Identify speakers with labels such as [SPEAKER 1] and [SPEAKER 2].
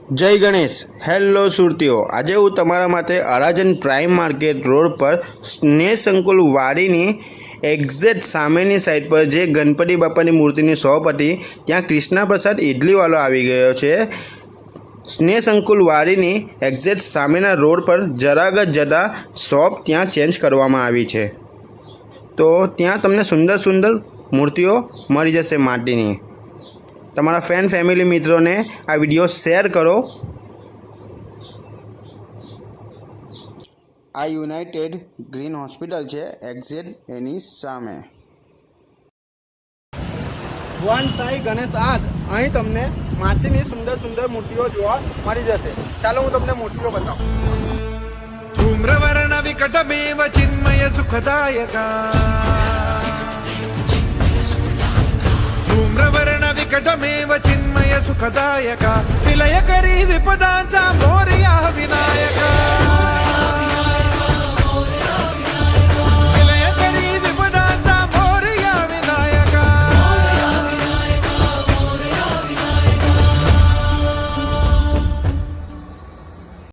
[SPEAKER 1] જય ગણેશ. હેલો સુરતીઓ, આજે હું તમારા માટે અરાજન પ્રાઇમ માર્કેટ રોડ પર સ્નેહ સંકુલ વાડીની એક્ઝેક્ટ સામેની સાઈડ પર જે ગણપતિ બાપાની મૂર્તિની શોપ હતી ત્યાં કૃષ્ણા પ્રસાદ ઇડલીવાળો આવી ગયો છે. સ્નેહ સંકુલ વાડીની એક્ઝેક્ટ સામેના રોડ પર જરાક જ જતા શોપ ત્યાં ચેન્જ કરવામાં આવી છે. તો ત્યાં તમને સુંદર સુંદર મૂર્તિઓ મળી જશે માટીની. તમારા ફ્રેન્ડ ફેમિલી મિત્રોને આ વિડીયો શેર કરો. આ યુનાઇટેડ ગ્રીન હોસ્પિટલ છે એક્ઝેક્ટ એની સામે. ભગવાન સાંઈ ગણેશ આર્ટ, અહીં તમને માટીની સુંદર સુંદર મૂર્તિઓ જોવા મળી જશે. ચાલો હું તમને મૂર્તિઓ બતાવું.
[SPEAKER 2] ધૂમ્રવર્ણ વિકટમેવ ચિન્મય સુખદાયકા ધૂમ્રવર્ણ વિકટમેવ ચિન્મય સુખદાયકા વિલયકરી વિપદાંસા મોર્યા વિનાયકા